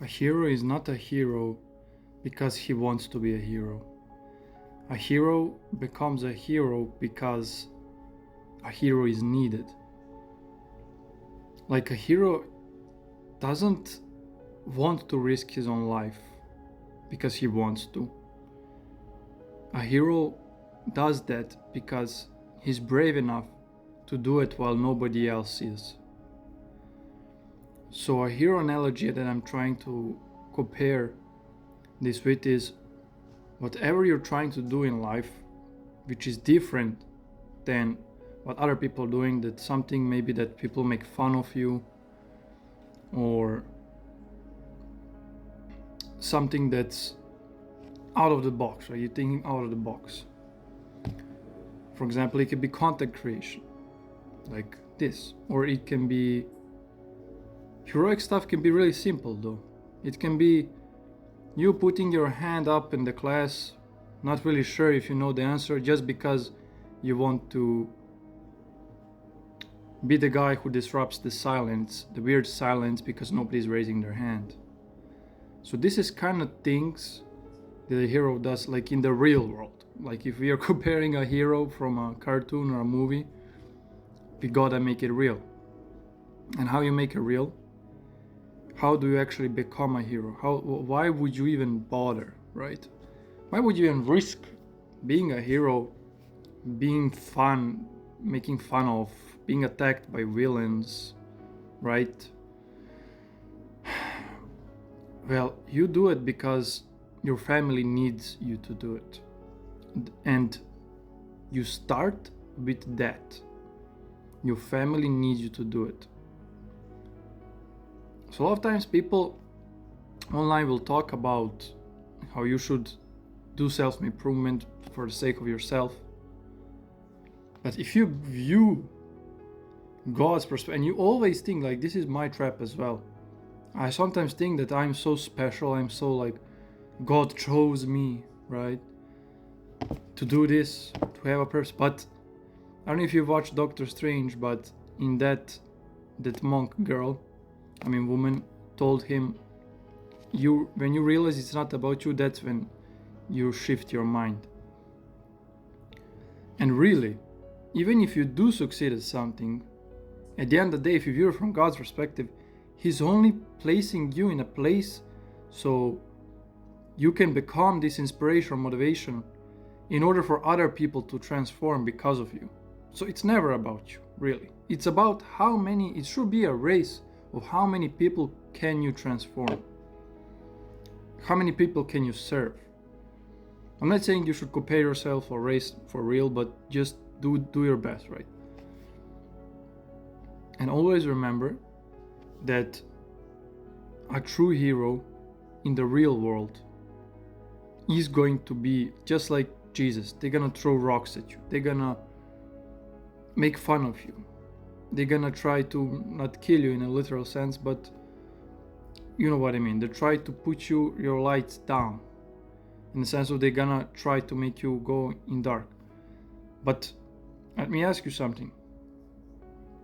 A hero is not a hero because he wants to be a hero. A hero becomes a hero because a hero is needed. Like a hero doesn't want to risk his own life because he wants to. A hero does that because he's brave enough to do it while nobody else is. So a hero analogy that I'm trying to compare this with is whatever you're trying to do in life, which is different than what other people are doing, that something maybe that people make fun of you, or something that's out of the box, right? You're thinking out of the box. For example, it could be content creation, like this, or it can be heroic stuff. Can be really simple though. It can be you putting your hand up in the class, not really sure if you know the answer, just because you want to be the guy who disrupts the silence, the weird silence, because nobody's raising their hand. So this is kind of things that a hero does, like in the real world. Like if we are comparing a hero from a cartoon or a movie, we gotta make it real. And how you make it real? How do you actually become a hero? Why would you even bother, right? Why would you even risk being a hero, being fun, making fun of, being attacked by villains, right? Well, you do it because your family needs you to do it. And you start with that. Your family needs you to do it. So a lot of times people online will talk about how you should do self-improvement for the sake of yourself. But if you view God's perspective, and you always think, like, this is my trap as well. I sometimes think that I'm so special, I'm so like, God chose me, right? To do this, to have a purpose. But I don't know if you watched Doctor Strange, but in that monk girl, woman, told him, when you realize it's not about you, that's when you shift your mind. And really, even if you do succeed at something, at the end of the day, if you view it from God's perspective, He's only placing you in a place so you can become this inspiration or motivation in order for other people to transform because of you. So it's never about you, really. It's about it should be a race of how many people can you transform? How many people can you serve? I'm not saying you should compare yourself or race for real, but just do your best, right? And always remember that a true hero in the real world is going to be just like Jesus. They're gonna throw rocks at you. They're gonna make fun of you. They're gonna try to not kill you in a literal sense, but you know what I mean. They try to put your lights down, in the sense of they're gonna try to make you go in dark. But let me ask you something.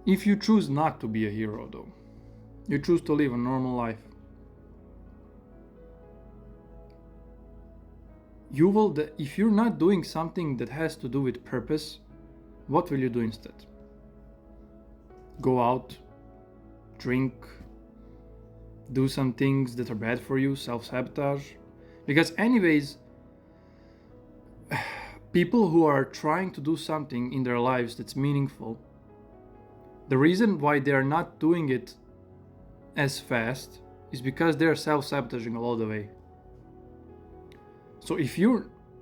If you choose not to be a hero though, you choose to live a normal life, if you're not doing something that has to do with purpose, what will you do instead? Go out, drink, do some things that are bad for you, self-sabotage? Because anyways, people who are trying to do something in their lives that's meaningful, the reason why they are not doing it as fast is because they're self-sabotaging all the way. So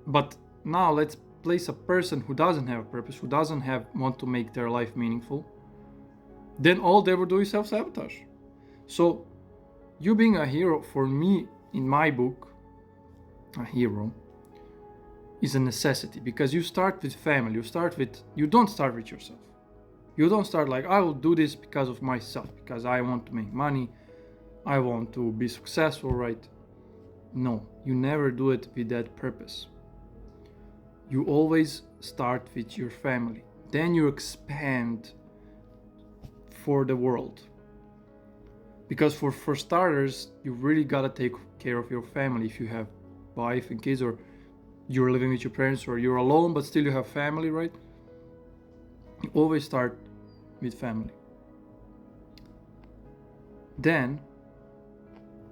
but now let's place a person who doesn't have a purpose, who doesn't want to make their life meaningful, then all they will do is self-sabotage. So you being a hero, for me, in my book, a hero is a necessity, because you start with family, you don't start with yourself. You don't start like, I will do this because of myself, because I want to make money, I want to be successful, right? No, you never do it with that purpose. You always start with your family, then you expand for the world. Because for starters, you really gotta take care of your family. If you have wife and kids, or you're living with your parents, or you're alone but still you have family, right? You always start with family. Then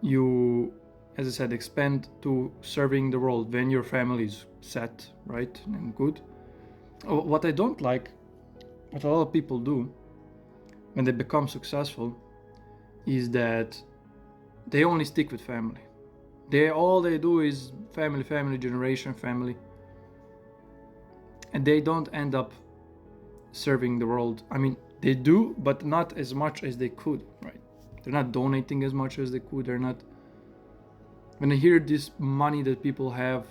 you, as I said, expand to serving the world when your family is set, right, and good. What I don't like, what a lot of people do when they become successful, is that they only stick with family. All they do is family, generation, family, and they don't end up serving the world. I mean, they do, but not as much as they could, right? They're not donating as much as they could. They're not. When I hear this money that people have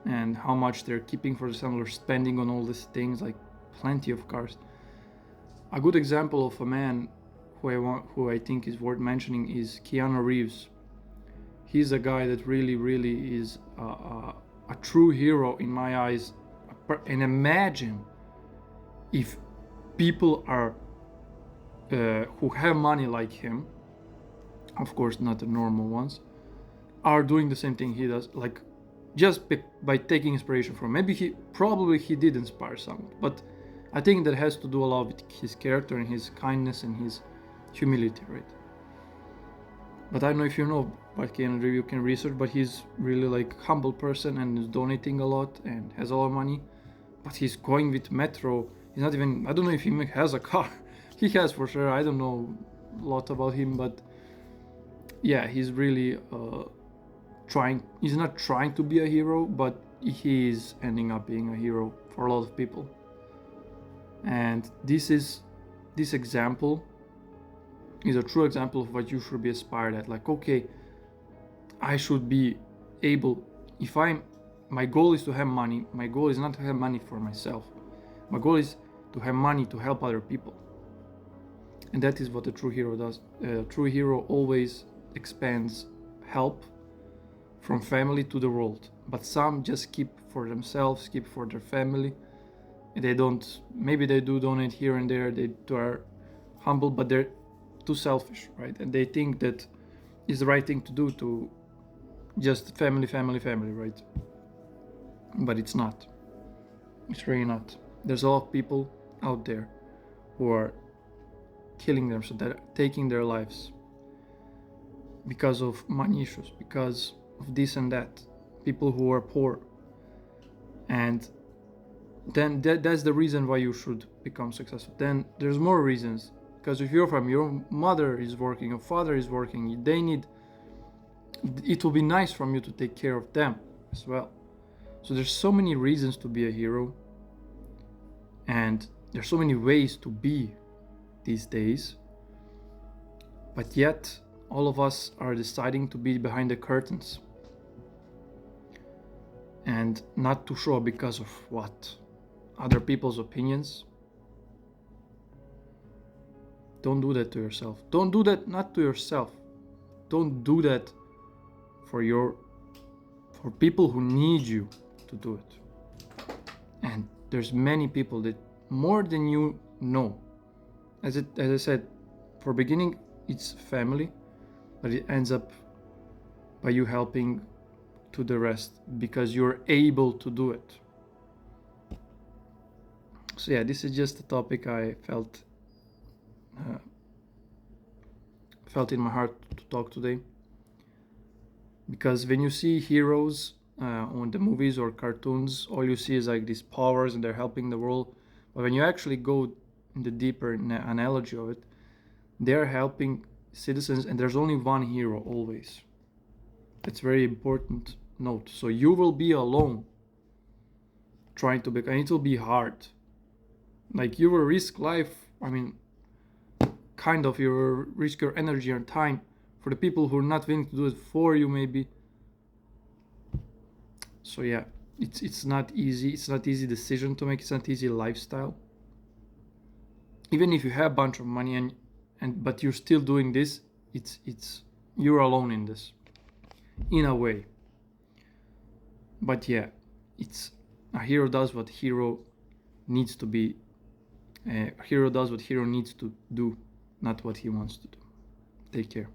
and how much they're keeping for themselves or spending on all these things, like plenty of cars. A good example of a man who I think is worth mentioning is Keanu Reeves. He's a guy that really is a true hero in my eyes. And imagine if people are who have money like him, of course not the normal ones, are doing the same thing he does, like just by taking inspiration from. Maybe he did inspire someone, but I think that has to do a lot with his character and his kindness and his humility, right? But I don't know if you know about Keanu Reeves, you can research, but he's really like humble person and is donating a lot and has a lot of money. But he's going with metro. He's not even, I don't know if he has a car. He has for sure. I don't know a lot about him, but yeah, he's really he's not trying to be a hero, but he is ending up being a hero for a lot of people. And this example is a true example of what you should be aspired at. Like, okay, I should be able, my goal is to have money. My goal is not to have money for myself. My goal is to have money to help other people. And that is what a true hero does. A true hero always expands help from family to the world. But some just keep for themselves, keep for their family. And they don't, maybe they do donate here and there, they are humble, but they're too selfish, right? And they think that is the right thing to do, to just family, right? But it's not. It's really not. There's a lot of people out there who are killing them, so they're taking their lives because of money issues, because of this and that, people who are poor. And then that's the reason why you should become successful. Then there's more reasons, because if you're from, your mother is working, your father is working, it will be nice from you to take care of them as well. So there's so many reasons to be a hero, and there's so many ways to be these days, but yet all of us are deciding to be behind the curtains and not to show up because of what? Other people's opinions. Don't do that to yourself. Don't do that, not to yourself. Don't do that for people who need you to do it. And there's many people that more than you know. As I said, for beginning, it's family, but it ends up by you helping to the rest because you're able to do it. So yeah, this is just a topic I felt in my heart to talk today, because when you see heroes on the movies or cartoons, all you see is like these powers and they're helping the world. But when you actually go in the deeper analogy of it, they're helping citizens, and there's only one hero always. It's very important note. So you will be alone trying to become, and it will be hard. Like, you will risk life, kind of, you will risk your energy and time for the people who are not willing to do it for you, maybe. So yeah, it's not easy. It's not easy decision to make. It's not easy lifestyle. Even if you have a bunch of money but you're still doing this, it's you're alone in this, in a way. But yeah, it's a hero does what hero needs to be. A hero does what hero needs to do, not what he wants to do. Take care.